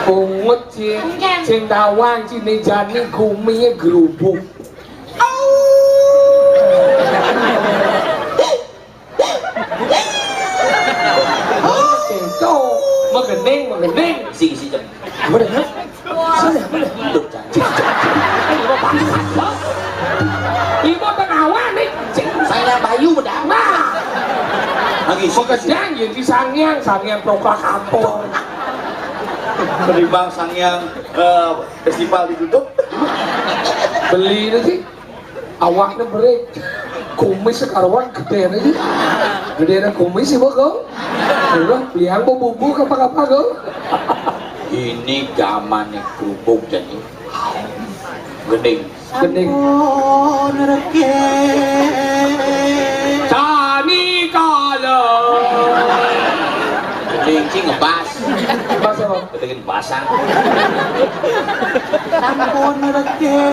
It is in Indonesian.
Pungut cing tawang cine jani kuminya gerubuk. Itu mengening sing jam bener sudah hidup jangan ibu pengawan nih saya Bayu berdama lagi pekerjaan yang sangyang proklamator berimbang sangyang festival ditutup beli nanti awaknya break kumis sekarang gede nanti gede na kumis sih kau udah liang mau bumbu apa kau ini zaman kerupuk jadi gending Cani kala gending sih ngebas bahasa apa? bikin basang Sampun rege